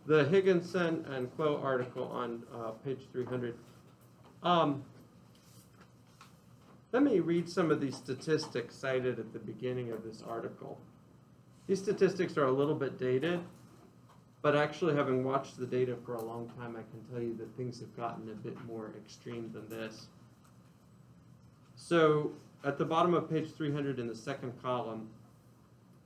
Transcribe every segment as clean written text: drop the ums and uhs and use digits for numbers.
the Higginson and Clow article on page 300. Let me read some of these statistics cited at the beginning of this article. These statistics are a little bit dated, but actually having watched the data for a long time, I can tell you that things have gotten a bit more extreme than this. So at the bottom of page 300 in the second column,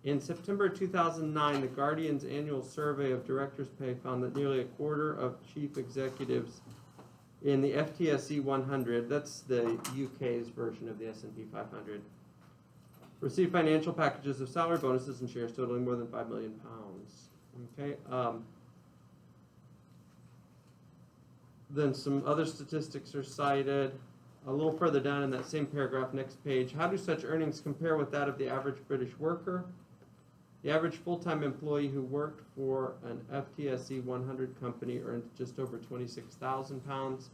in September 2009, the Guardian's annual survey of directors' pay found that nearly a quarter of chief executives in the FTSE 100, that's the UK's version of the S&P 500, received financial packages of salary, bonuses, and shares totaling more than £5 million. Okay. Then some other statistics are cited. A little further down in that same paragraph, next page, how do such earnings compare with that of the average British worker? The average full-time employee who worked for an FTSE 100 company earned just over £26,000.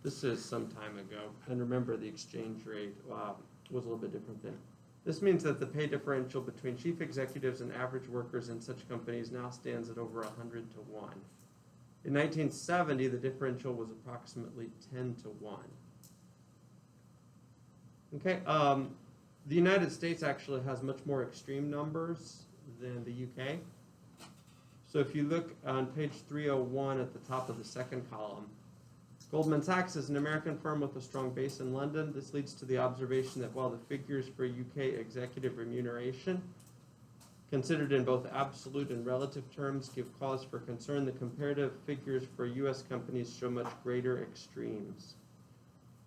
This is some time ago, and remember the exchange rate was a little bit different then. This means that the pay differential between chief executives and average workers in such companies now stands at over 100 to 1. In 1970, the differential was approximately 10 to 1. Okay, the United States actually has much more extreme numbers than the UK. So if you look on page 301 at the top of the second column, Goldman Sachs is an American firm with a strong base in London. This leads to the observation that while the figures for UK executive remuneration, considered in both absolute and relative terms, give cause for concern, the comparative figures for US companies show much greater extremes.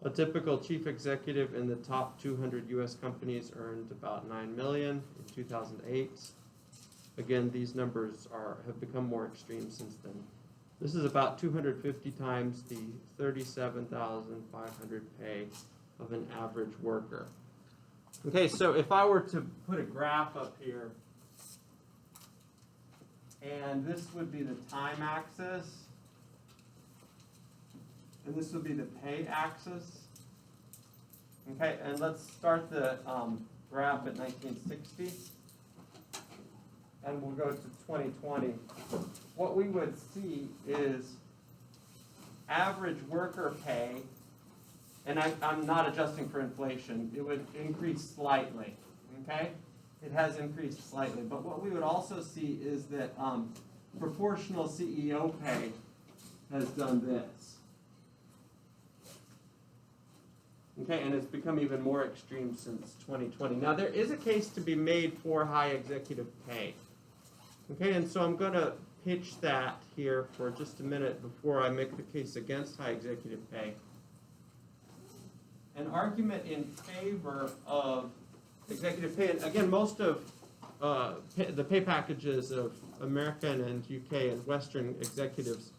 A typical chief executive in the top 200 US companies earned about $9 million in 2008. Again, these numbers have become more extreme since then. This is about 250 times the $37,500 pay of an average worker. Okay, so if I were to put a graph up here, and this would be the time axis, and this would be the pay axis. Okay, and let's start the graph at 1960, and we'll go to 2020. What we would see is average worker pay, and I'm not adjusting for inflation, it would increase slightly, okay? It has increased slightly, but what we would also see is that proportional CEO pay has done this. Okay, and it's become even more extreme since 2020. Now, there is a case to be made for high executive pay. Okay, and so I'm going to pitch that here for just a minute before I make the case against high executive pay. An argument in favor of executive pay, and again, most of the pay packages of American and UK and Western executives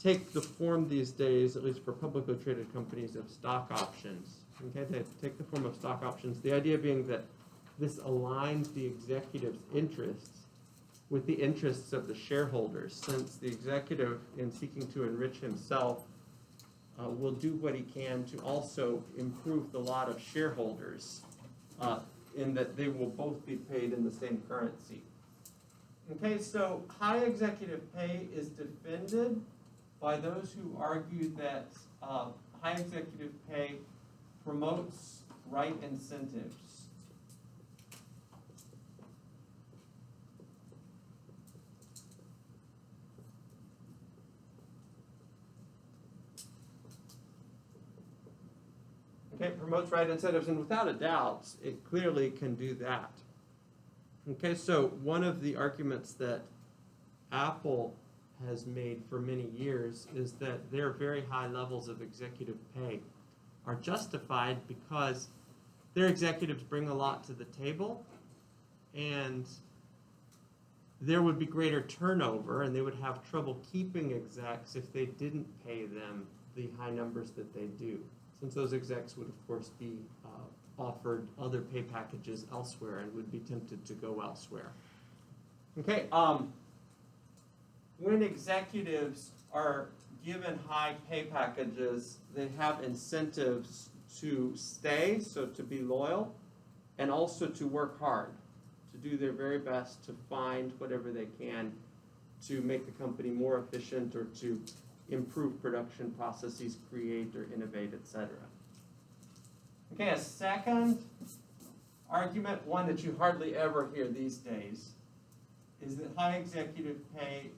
take the form these days, at least for publicly traded companies, of stock options. Okay, they take the form of stock options. The idea being that this aligns the executive's interests with the interests of the shareholders, since the executive, in seeking to enrich himself, will do what he can to also improve the lot of shareholders, in that they will both be paid in the same currency. Okay, so high executive pay is defended by those who argue that high executive pay promotes right incentives. Okay, promotes right incentives, and without a doubt, it clearly can do that. Okay, so one of the arguments that Apple has made for many years is that their very high levels of executive pay are justified because their executives bring a lot to the table, and there would be greater turnover, and they would have trouble keeping execs if they didn't pay them the high numbers that they do, since those execs would, of course, be offered other pay packages elsewhere and would be tempted to go elsewhere. Okay, when executives are given high pay packages, they have incentives to stay, so to be loyal, and also to work hard, to do their very best to find whatever they can to make the company more efficient or to improve production processes, create or innovate, etc. Okay, a second argument, one that you hardly ever hear these days, is that high executive pay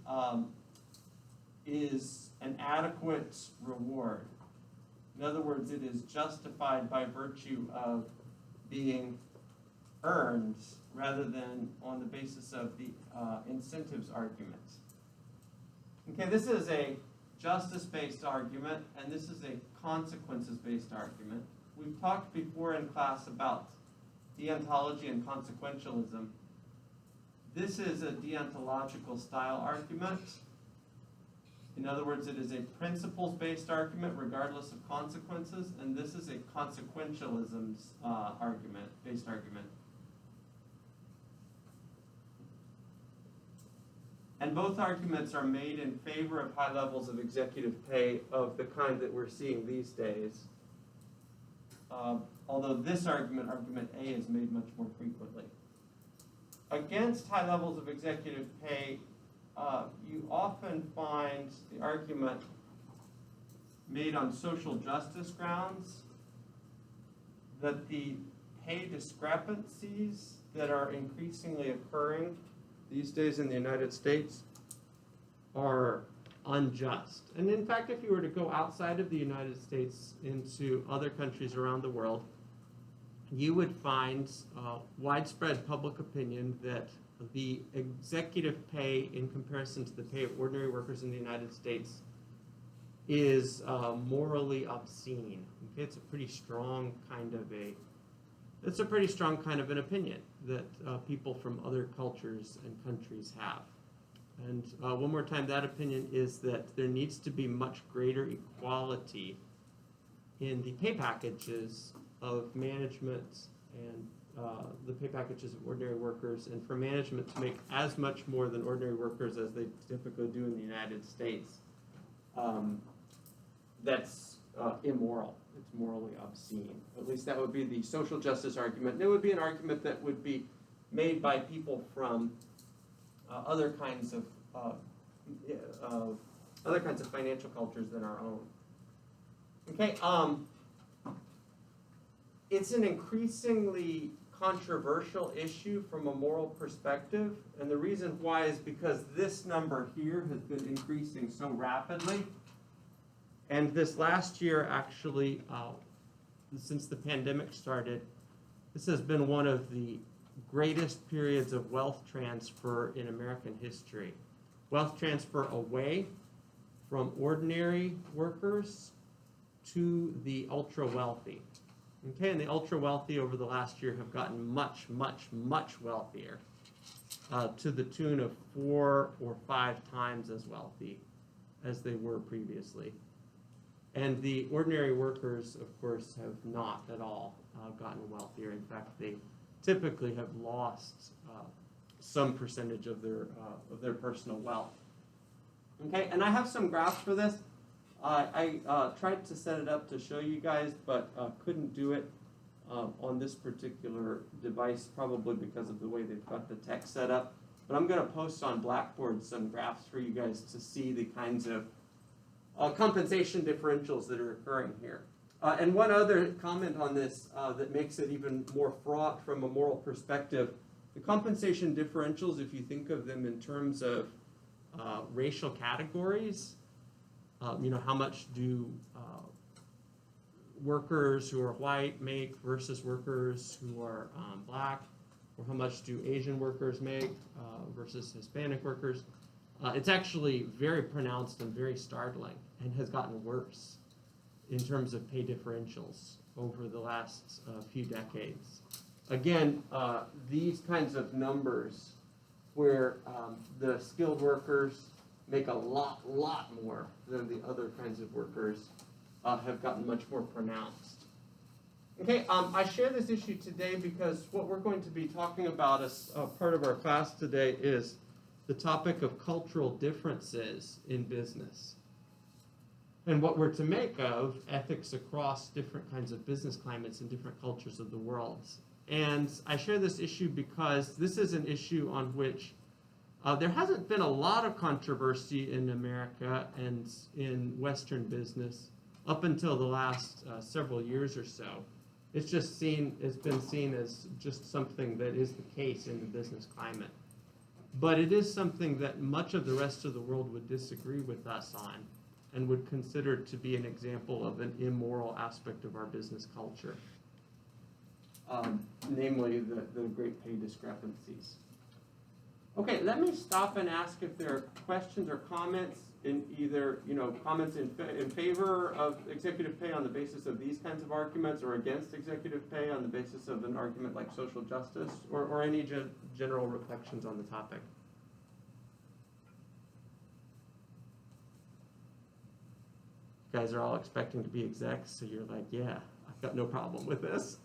is an adequate reward. In other words, it is justified by virtue of being earned rather than on the basis of the incentives argument. Okay, this is a justice-based argument, and this is a consequences-based argument. We've talked before in class about deontology and consequentialism. This is a deontological style argument. In other words, it is a principles-based argument regardless of consequences, and this is a consequentialism based argument. And both arguments are made in favor of high levels of executive pay of the kind that we're seeing these days. Although this argument, argument A, is made much more frequently. Against high levels of executive pay, you often find the argument made on social justice grounds that the pay discrepancies that are increasingly occurring these days in the United States are unjust. And in fact, if you were to go outside of the United States into other countries around the world, you would find widespread public opinion that the executive pay in comparison to the pay of ordinary workers in the United States is morally obscene. Okay, it's a pretty strong kind of an opinion that people from other cultures and countries have. And one more time, that opinion is that there needs to be much greater equality in the pay packages of management and the pay packages of ordinary workers, and for management to make as much more than ordinary workers as they typically do in the United States. That's immoral. It's morally obscene. At least that would be the social justice argument. And it would be an argument that would be made by people from other kinds of financial cultures than our own. Okay, it's an increasingly controversial issue from a moral perspective, and the reason why is because this number here has been increasing so rapidly. And this last year, actually, since the pandemic started, this has been one of the greatest periods of wealth transfer in American history. Wealth transfer away from ordinary workers to the ultra-wealthy. Okay, and the ultra-wealthy over the last year have gotten much, much, much wealthier, to the tune of 4 or 5 times as wealthy as they were previously. And the ordinary workers, of course, have not at all gotten wealthier. In fact, they typically have lost some percentage of their personal wealth. Okay, and I have some graphs for this. I tried to set it up to show you guys, but couldn't do it on this particular device, probably because of the way they've got the text set up. But I'm going to post on Blackboard some graphs for you guys to see the kinds of compensation differentials that are occurring here. And one other comment on this that makes it even more fraught from a moral perspective, the compensation differentials, if you think of them in terms of racial categories, how much do workers who are white make versus workers who are black, or how much do Asian workers make versus Hispanic workers. It's actually very pronounced and very startling, and has gotten worse in terms of pay differentials over the last few decades. Again, these kinds of numbers where the skilled workers make a lot more than the other kinds of workers have gotten much more pronounced. Okay, I share this issue today because what we're going to be talking about as part of our class today is the topic of cultural differences in business, and what we're to make of ethics across different kinds of business climates in different cultures of the world. And I share this issue because this is an issue on which There hasn't been a lot of controversy in America and in Western business up until the last several years or so. It's been seen as just something that is the case in the business climate. But it is something that much of the rest of the world would disagree with us on and would consider to be an example of an immoral aspect of our business culture, namely the great pay discrepancies. Okay, let me stop and ask if there are questions or comments in either, comments in favor of executive pay on the basis of these kinds of arguments, or against executive pay on the basis of an argument like social justice, or any general reflections on the topic. You guys are all expecting to be execs, so you're like, yeah, I've got no problem with this.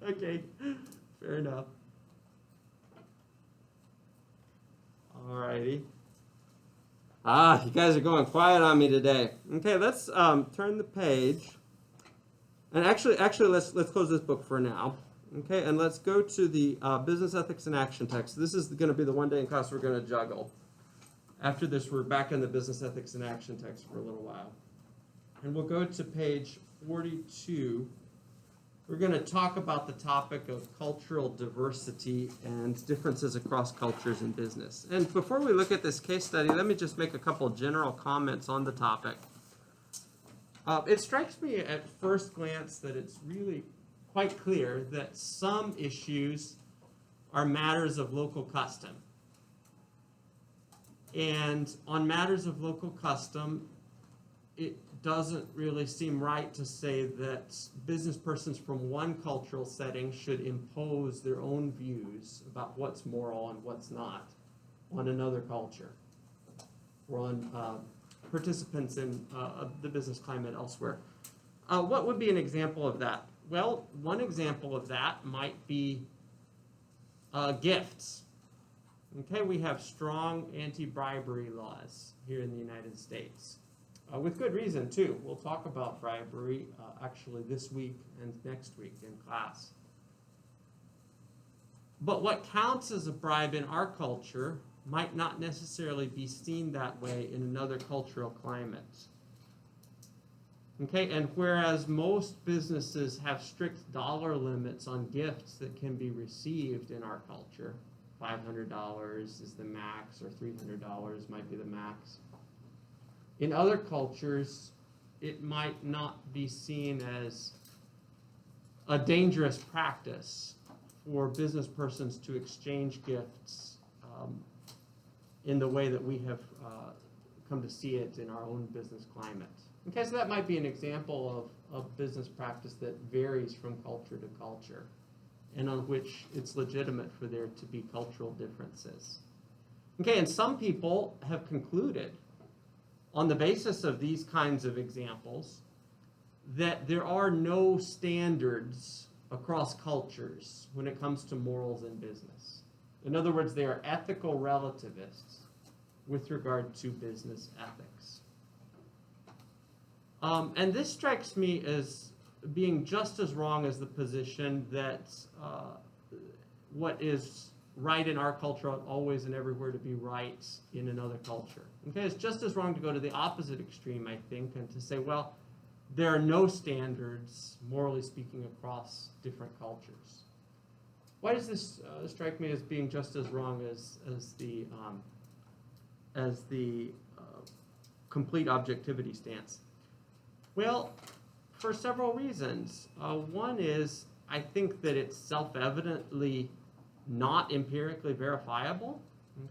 Okay, fair enough. Alrighty. You guys are going quiet on me today. Okay, let's turn the page. And actually, let's close this book for now. Okay, and let's go to the Business Ethics in Action text. This is going to be the one day in class we're going to juggle. After this, we're back in the Business Ethics in Action text for a little while. And we'll go to page 42. We're going to talk about the topic of cultural diversity and differences across cultures in business. And before we look at this case study, let me just make a couple general comments on the topic. It strikes me at first glance that it's really quite clear that some issues are matters of local custom. And on matters of local custom, it doesn't really seem right to say that business persons from one cultural setting should impose their own views about what's moral and what's not on another culture, or on participants in the business climate elsewhere. What would be an example of that? Well, one example of that might be gifts. Okay, we have strong anti-bribery laws here in the United States. With good reason, too. We'll talk about bribery actually this week and next week in class. But what counts as a bribe in our culture might not necessarily be seen that way in another cultural climate. Okay, and whereas most businesses have strict dollar limits on gifts that can be received in our culture, $500 is the max, or $300 might be the max. In other cultures, it might not be seen as a dangerous practice for business persons to exchange gifts in the way that we have come to see it in our own business climate. Okay, so that might be an example of business practice that varies from culture to culture, and on which it's legitimate for there to be cultural differences. Okay, and some people have concluded, on the basis of these kinds of examples, that there are no standards across cultures when it comes to morals in business. In other words, they are ethical relativists with regard to business ethics. And this strikes me as being just as wrong as the position that what is right in our culture ought always and everywhere to be right in another culture. Okay, it's just as wrong to go to the opposite extreme, I think, and to say, well, there are no standards, morally speaking, across different cultures. Why does this strike me as being just as wrong as the complete objectivity stance? Well, for several reasons. One is, I think that it's self-evidently not empirically verifiable.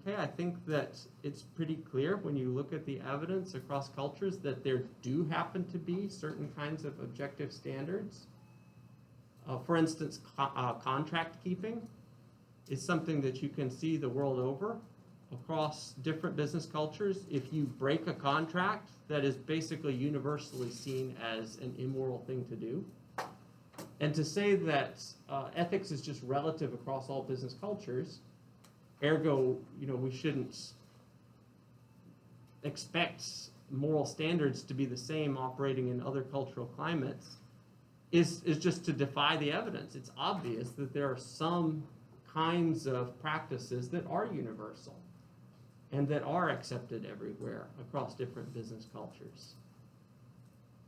Okay, I think that it's pretty clear when you look at the evidence across cultures that there do happen to be certain kinds of objective standards. For instance, contract keeping is something that you can see the world over across different business cultures. If you break a contract, that is basically universally seen as an immoral thing to do. And to say that ethics is just relative across all business cultures, ergo, we shouldn't expect moral standards to be the same operating in other cultural climates, is just to defy the evidence. It's obvious that there are some kinds of practices that are universal and that are accepted everywhere across different business cultures.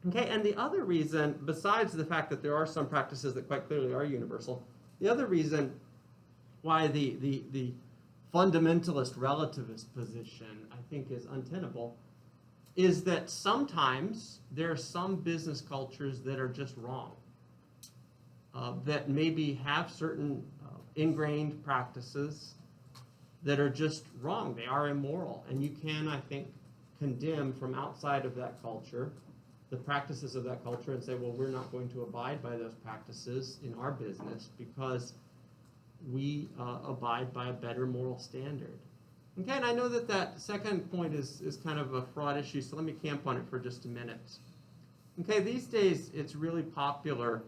Okay, and the other reason, besides the fact that there are some practices that quite clearly are universal, the other reason why the fundamentalist relativist position, I think, is untenable is that sometimes there are some business cultures that are just wrong, that maybe have certain ingrained practices that are just wrong. They are immoral. And you can, I think, condemn from outside of that culture the practices of that culture and say, well, we're not going to abide by those practices in our business because we abide by a better moral standard. Okay, and I know that that second point is kind of a fraud issue, so let me camp on it for just a minute. Okay, these days it's really popular.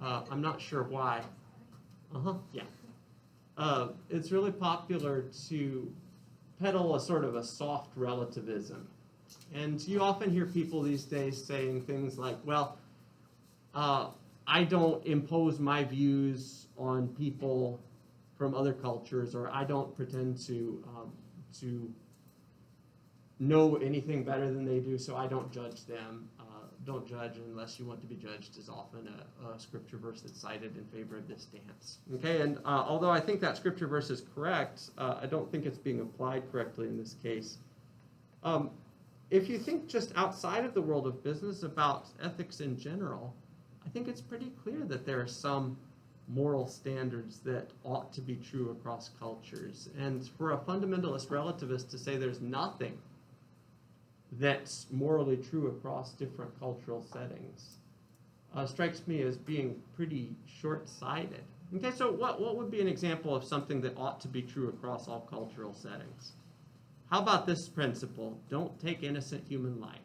I'm not sure why. Yeah. It's really popular to peddle a sort of a soft relativism. And you often hear people these days saying things like, well, I don't impose my views on people from other cultures, or I don't pretend to know anything better than they do, so I don't judge them. Don't judge unless you want to be judged is often a scripture verse that's cited in favor of this stance. Okay, and although I think that scripture verse is correct, I don't think it's being applied correctly in this case. If you think just outside of the world of business about ethics in general, I think it's pretty clear that there are some moral standards that ought to be true across cultures. And for a fundamentalist relativist to say there's nothing that's morally true across different cultural settings strikes me as being pretty short-sighted. Okay, so what would be an example of something that ought to be true across all cultural settings? How about this principle? Don't take innocent human life.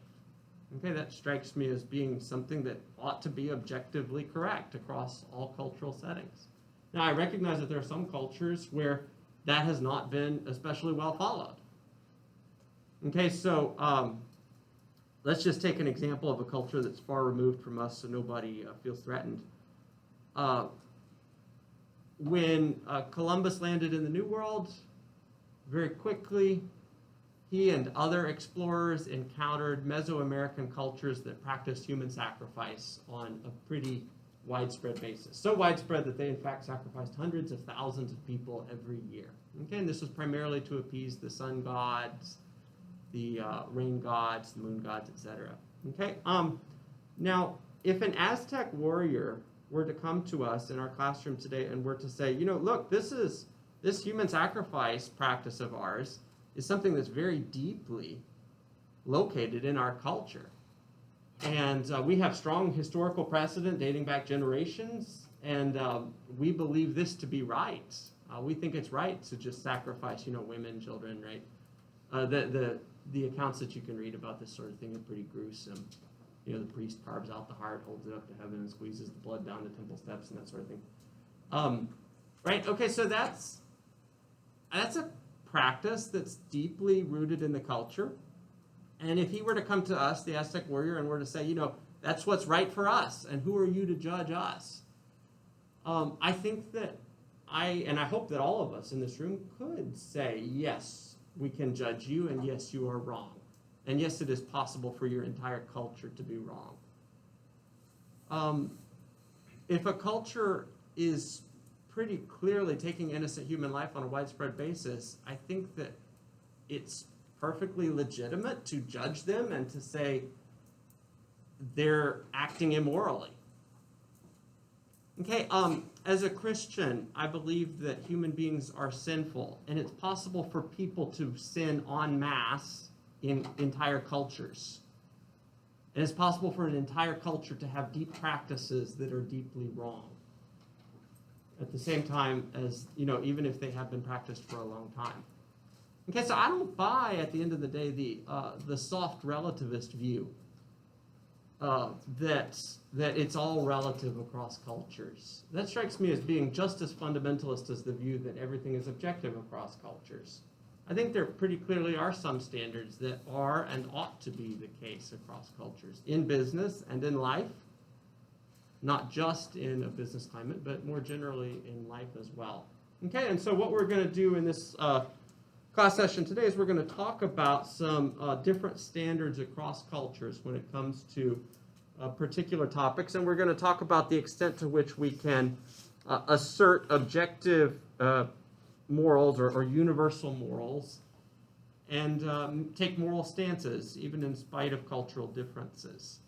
Okay, that strikes me as being something that ought to be objectively correct across all cultural settings. Now, I recognize that there are some cultures where that has not been especially well followed. Okay, so let's just take an example of a culture that's far removed from us so nobody feels threatened. When Columbus landed in the New World, very quickly, he and other explorers encountered Mesoamerican cultures that practiced human sacrifice on a pretty widespread basis. So widespread that they in fact sacrificed hundreds of thousands of people every year. Okay, and this was primarily to appease the sun gods, the rain gods, the moon gods, etc. Okay, now if an Aztec warrior were to come to us in our classroom today and were to say, you know, look, this human sacrifice practice of ours is something that's very deeply located in our culture. And we have strong historical precedent dating back generations, and we believe this to be right. We think it's right to just sacrifice, you know, women, children, right? The accounts that you can read about this sort of thing are pretty gruesome. You know, the priest carves out the heart, holds it up to heaven, and squeezes the blood down the temple steps, and that sort of thing. Right? Okay, so that's a practice that's deeply rooted in the culture. And if he were to come to us, the Aztec warrior, and were to say, you know, that's what's right for us, and who are you to judge us? I think that and I hope that all of us in this room could say, yes, we can judge you, and yes, you are wrong. And yes, it is possible for your entire culture to be wrong. If a culture is pretty clearly taking innocent human life on a widespread basis, I think that it's perfectly legitimate to judge them and to say they're acting immorally. Okay, as a Christian, I believe that human beings are sinful, and it's possible for people to sin en masse in entire cultures. And it's possible for an entire culture to have deep practices that are deeply wrong. At the same time as, you know, even if they have been practiced for a long time. Okay, so I don't buy, at the end of the day, the soft relativist view that it's all relative across cultures. That strikes me as being just as fundamentalist as the view that everything is objective across cultures. I think there pretty clearly are some standards that are and ought to be the case across cultures, in business and in life, not just in a business climate, but more generally in life as well. Okay, and so what we're going to do in this class session today is we're going to talk about some different standards across cultures when it comes to particular topics, and we're going to talk about the extent to which we can assert objective morals or universal morals and take moral stances, even in spite of cultural differences.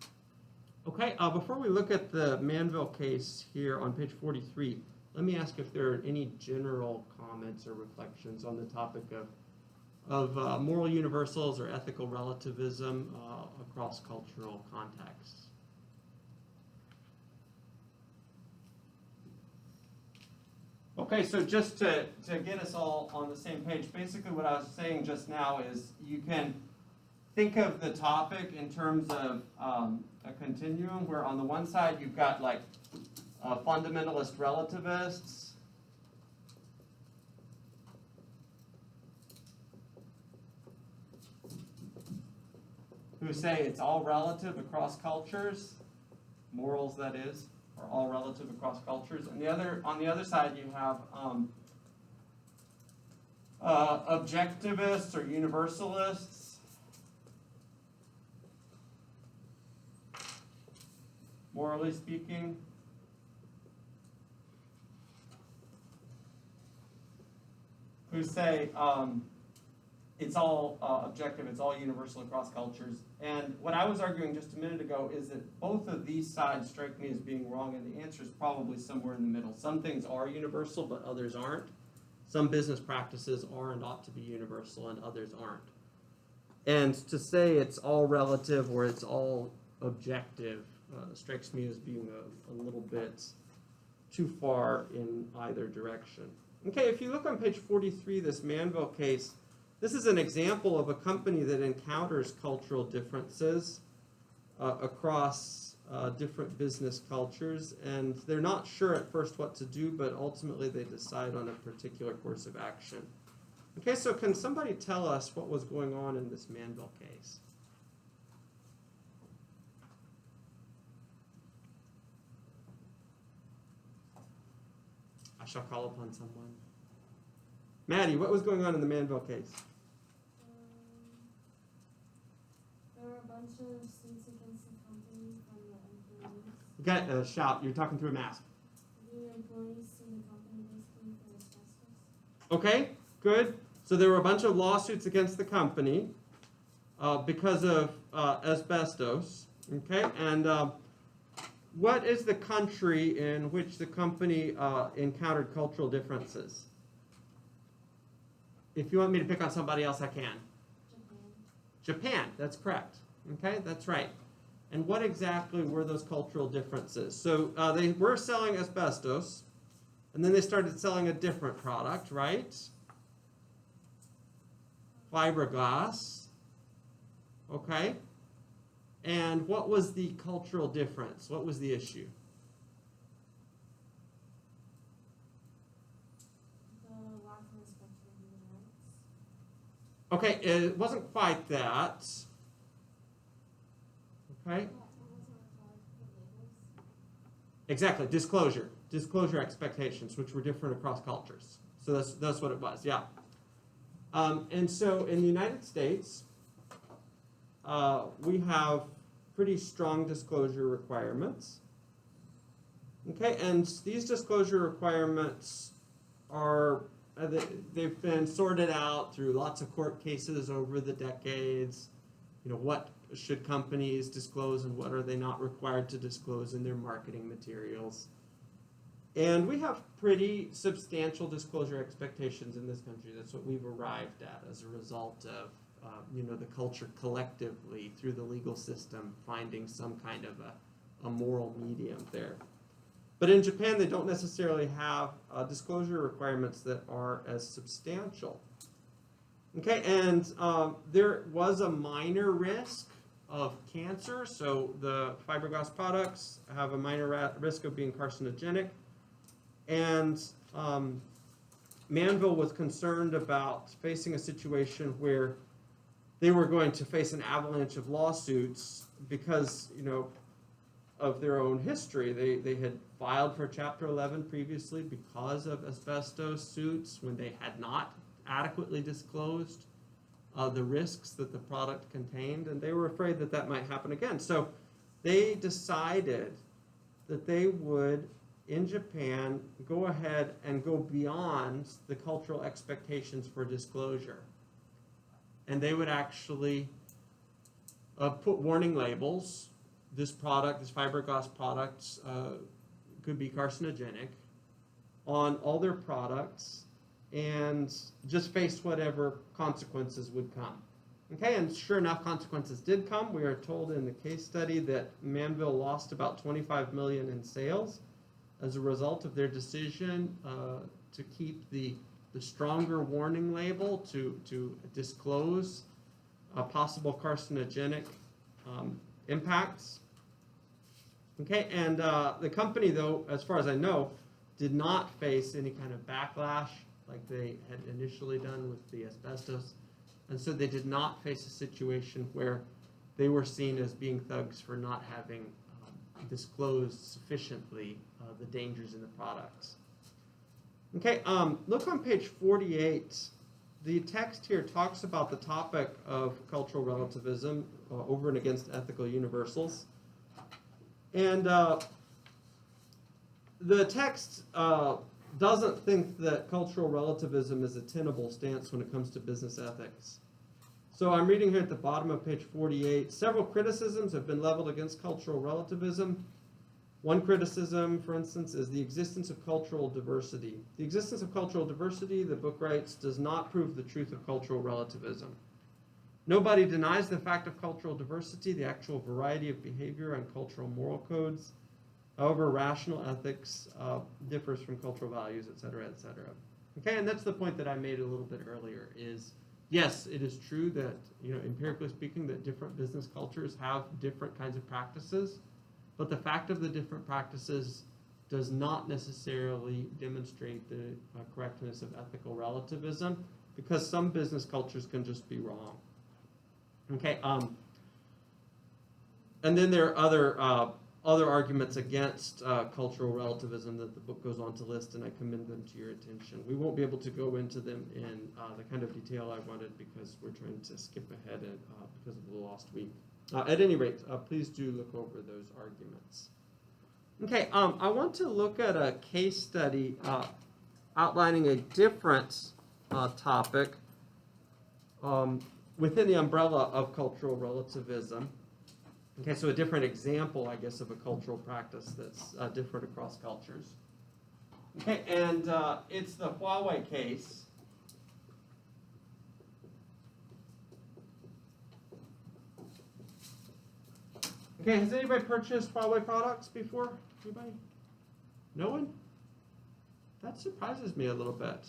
Okay, before we look at the Manville case here on page 43, let me ask if there are any general comments or reflections on the topic of moral universals or ethical relativism across cultural contexts. Okay, so just to get us all on the same page, basically what I was saying just now is you can think of the topic in terms of a continuum where on the one side you've got like fundamentalist relativists, who say it's all relative across cultures, morals that is, are all relative across cultures. And on the other side you have objectivists or universalists, morally speaking, who say it's all objective, it's all universal across cultures. And what I was arguing just a minute ago is that both of these sides strike me as being wrong, and the answer is probably somewhere in the middle. Some things are universal, but others aren't. Some business practices are and ought to be universal, and others aren't. And to say it's all relative or it's all objective strikes me as being a little bit too far in either direction. Okay, if you look on page 43, this Manville case, this is an example of a company that encounters cultural differences across different business cultures, and they're not sure at first what to do, but ultimately they decide on a particular course of action. Okay, so can somebody tell us what was going on in this Manville case? I shall call upon someone. Maddie, what was going on in the Manville case? There were a bunch of suits against the company from the employees. Okay, shout. You're talking through a mask. The employees sued the company basically for asbestos. Okay, good. So there were a bunch of lawsuits against the company because of asbestos. Okay, and what is the country in which the company encountered cultural differences? If you want me to pick on somebody else, I can. Japan, that's correct. Okay, that's right. And what exactly were those cultural differences? So they were selling asbestos, and then they started selling a different product, right? Fiberglass. Okay. And what was the cultural difference? What was the issue? The lack of respect for human rights. Okay, it wasn't quite that. Okay. Exactly, disclosure expectations, which were different across cultures. So that's what it was, yeah. And so in the United States, we have pretty strong disclosure requirements. Okay, and these disclosure requirements are, they've been sorted out through lots of court cases over the decades. You know, what should companies disclose and what are they not required to disclose in their marketing materials. And we have pretty substantial disclosure expectations in this country. That's what we've arrived at as a result of the culture collectively through the legal system finding some kind of a moral medium there. But in Japan, they don't necessarily have disclosure requirements that are as substantial. Okay, and there was a minor risk of cancer. So the fiberglass products have a minor risk of being carcinogenic. And Manville was concerned about facing a situation where they were going to face an avalanche of lawsuits because, of their own history. They had filed for Chapter 11 previously because of asbestos suits when they had not adequately disclosed the risks that the product contained, and they were afraid that that might happen again. So they decided that they would, in Japan, go ahead and go beyond the cultural expectations for disclosure. And they would actually put warning labels. This product, this fiberglass product, could be carcinogenic on all their products, and just face whatever consequences would come. Okay, and sure enough, consequences did come. We are told in the case study that Manville lost about 25 million in sales as a result of their decision to keep the stronger warning label, to disclose possible carcinogenic impacts. Okay, and the company, though, as far as I know, did not face any kind of backlash like they had initially done with the asbestos. And so they did not face a situation where they were seen as being thugs for not having disclosed sufficiently the dangers in the products. Okay, look on page 48. The text here talks about the topic of cultural relativism over and against ethical universals. And the text doesn't think that cultural relativism is a tenable stance when it comes to business ethics. So I'm reading here at the bottom of page 48, several criticisms have been leveled against cultural relativism. One criticism, for instance, is the existence of cultural diversity. The existence of cultural diversity, the book writes, does not prove the truth of cultural relativism. Nobody denies the fact of cultural diversity, the actual variety of behavior and cultural moral codes. However, rational ethics differs from cultural values, et cetera, et cetera. Okay, and that's the point that I made a little bit earlier is, yes, it is true that, empirically speaking, that different business cultures have different kinds of practices, but the fact of the different practices does not necessarily demonstrate the correctness of ethical relativism, because some business cultures can just be wrong. Okay, and then there are other arguments against cultural relativism that the book goes on to list, and I commend them to your attention. We won't be able to go into them in the kind of detail I wanted because we're trying to skip ahead because of the lost week. At any rate, please do look over those arguments. Okay, I want to look at a case study outlining a different topic within the umbrella of cultural relativism. Okay, so a different example, I guess, of a cultural practice that's different across cultures. Okay, and it's the Huawei case. Okay, has anybody purchased Huawei products before? Anybody? No one? That surprises me a little bit.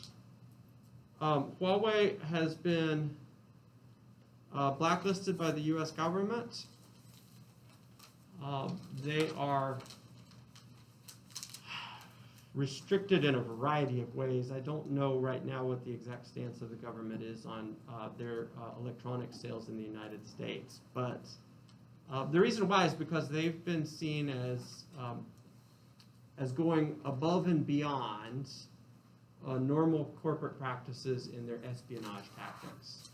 Huawei has been blacklisted by the U.S. government. They are restricted in a variety of ways. I don't know right now what the exact stance of the government is on their electronic sales in the United States, but the reason why is because they've been seen as going above and beyond normal corporate practices in their espionage tactics.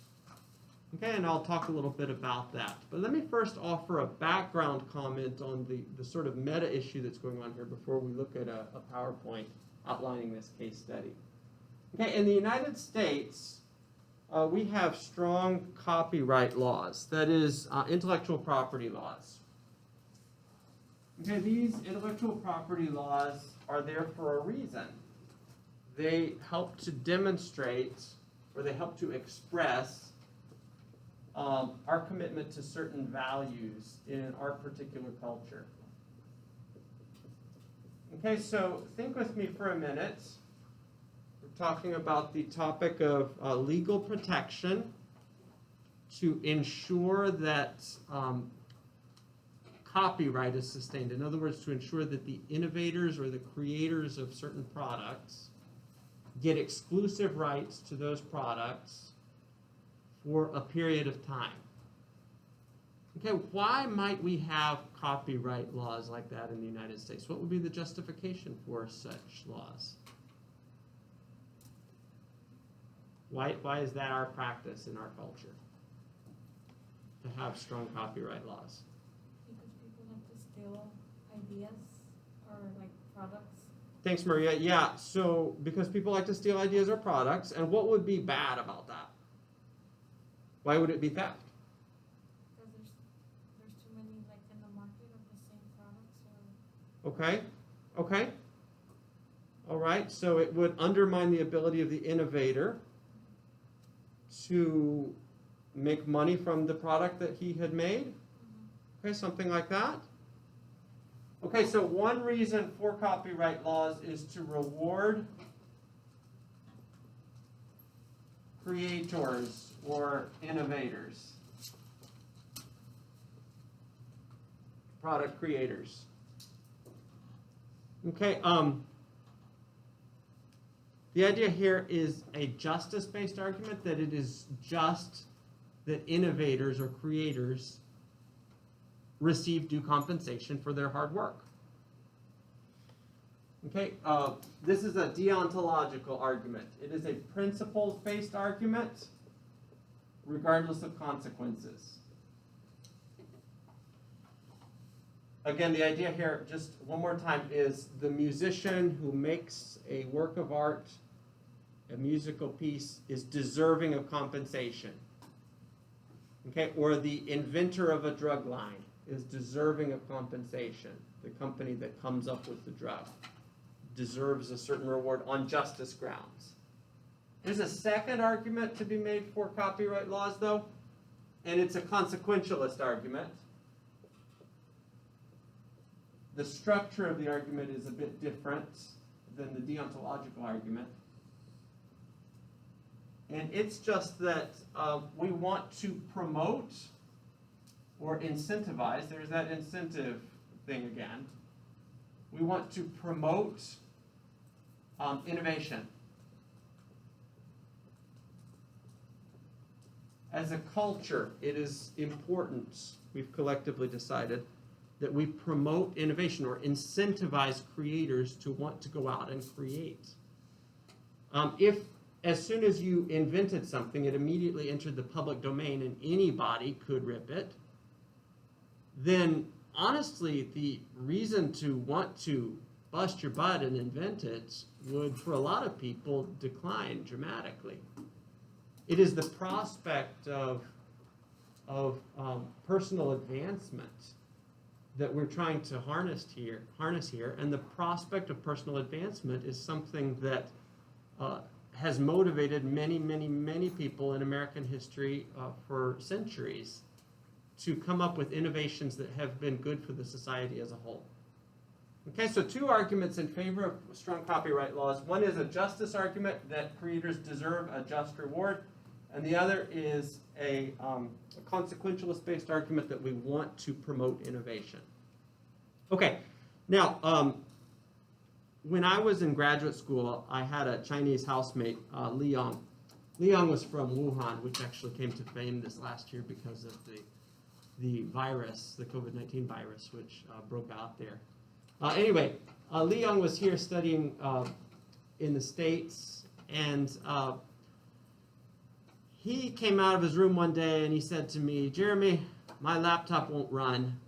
Okay, and I'll talk a little bit about that. But let me first offer a background comment on the sort of meta issue that's going on here before we look at a PowerPoint outlining this case study. Okay, in the United States, we have strong copyright laws, that is, intellectual property laws. Okay, these intellectual property laws are there for a reason. They help to demonstrate, or they help to express our commitment to certain values in our particular culture. Okay, so think with me for a minute. We're talking about the topic of legal protection to ensure that copyright is sustained. In other words, to ensure that the innovators or the creators of certain products get exclusive rights to those products for a period of time. Okay, why might we have copyright laws like that in the United States? What would be the justification for such laws? Why is that our practice in our culture? To have strong copyright laws? Because people like to steal ideas or like products. Thanks, Maria. Yeah, so because people like to steal ideas or products, and what would be bad about that? Why would it be theft? Because there's too many like in the market of the same products or Okay. All right, so it would undermine the ability of the innovator to make money from the product that he had made. Okay, something like that. Okay, so one reason for copyright laws is to reward creators or innovators, product creators. Okay, the idea here is a justice-based argument, that it is just that innovators or creators receive due compensation for their hard work. Okay, this is a deontological argument. It is a principles-based argument, regardless of consequences. Again, the idea here, just one more time, is the musician who makes a work of art, a musical piece, is deserving of compensation. Okay, or the inventor of a drug line is deserving of compensation. The company that comes up with the drug deserves a certain reward on justice grounds. There's a second argument to be made for copyright laws, though, and it's a consequentialist argument. The structure of the argument is a bit different than the deontological argument. And it's just that we want to promote or incentivize. There's that incentive thing again. We want to promote innovation. As a culture, it is important, we've collectively decided, that we promote innovation or incentivize creators to want to go out and create. If as soon as you invented something, it immediately entered the public domain and anybody could rip it, then honestly, the reason to want to bust your butt and invent it would, for a lot of people, decline dramatically. It is the prospect of personal advancement that we're trying to harness here, and the prospect of personal advancement is something that has motivated many, many, many people in American history for centuries to come up with innovations that have been good for the society as a whole. Okay, so two arguments in favor of strong copyright laws. One is a justice argument, that creators deserve a just reward, and the other is a consequentialist-based argument that we want to promote innovation. Okay, now, when I was in graduate school, I had a Chinese housemate, Li Yong. Li Yong was from Wuhan, which actually came to fame this last year because of the virus, the COVID-19 virus, which broke out there. Anyway, Li Yong was here studying in the States, and he came out of his room one day and he said to me, "Jeremy, my laptop won't run.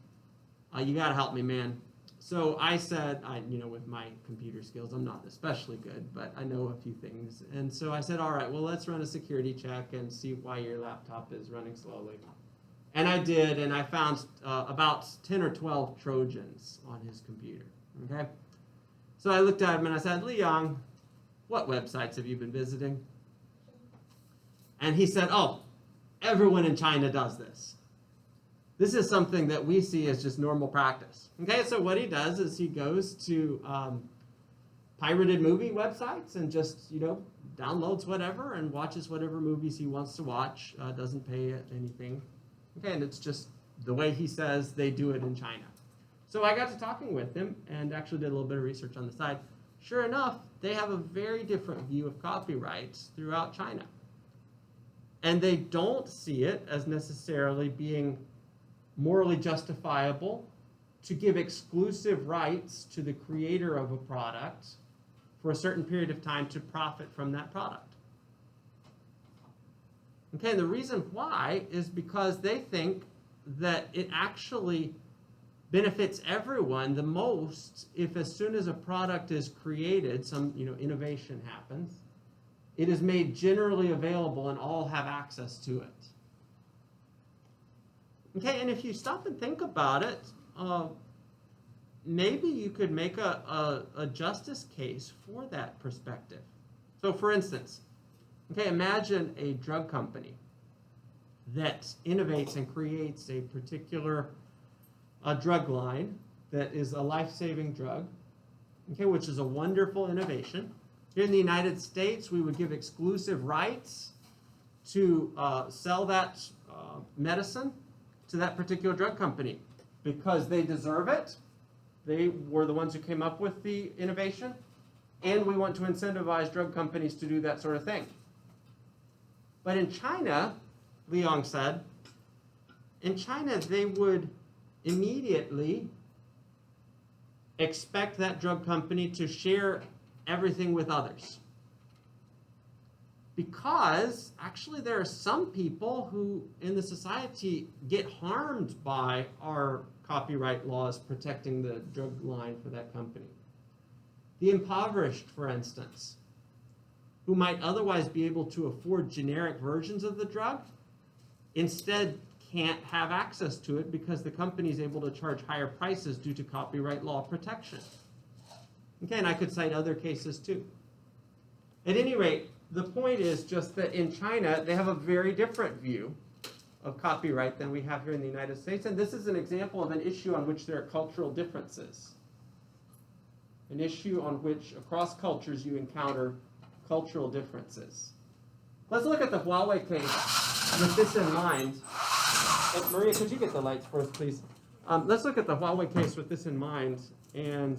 You gotta help me, man." So I said, with my computer skills, I'm not especially good, but I know a few things. And so I said, all right, well, let's run a security check and see why your laptop is running slowly. And I did, and I found about 10 or 12 Trojans on his computer, okay? So I looked at him and I said, "Li Yong, what websites have you been visiting?" And he said, "Oh, everyone in China does this. This is something that we see as just normal practice." Okay, so what he does is he goes to pirated movie websites and just, downloads whatever and watches whatever movies he wants to watch, doesn't pay anything. Okay, and it's just the way he says they do it in China. So I got to talking with him and actually did a little bit of research on the side. Sure enough, they have a very different view of copyrights throughout China. And they don't see it as necessarily being morally justifiable to give exclusive rights to the creator of a product for a certain period of time to profit from that product. Okay, and the reason why is because they think that it actually benefits everyone the most if, as soon as a product is created, some innovation happens, it is made generally available and all have access to it. Okay, and if you stop and think about it, maybe you could make a justice case for that perspective. So, for instance, okay, imagine a drug company that innovates and creates a particular drug line that is a life-saving drug, okay, which is a wonderful innovation. Here in the United States, we would give exclusive rights to sell that medicine to that particular drug company because they deserve it. They were the ones who came up with the innovation, and we want to incentivize drug companies to do that sort of thing. But in China, Liang said, in China they would immediately expect that drug company to share everything with others. Because actually there are some people who in the society get harmed by our copyright laws protecting the drug line for that company. The impoverished, for instance, who might otherwise be able to afford generic versions of the drug, instead can't have access to it because the company is able to charge higher prices due to copyright law protection. Okay, and I could cite other cases too. At any rate, the point is just that in China, they have a very different view of copyright than we have here in the United States, and this is an example of an issue on which there are cultural differences. An issue on which, across cultures, you encounter cultural differences. Let's look at the Huawei case with this in mind. And Maria, could you get the lights for us, please? Let's look at the Huawei case with this in mind and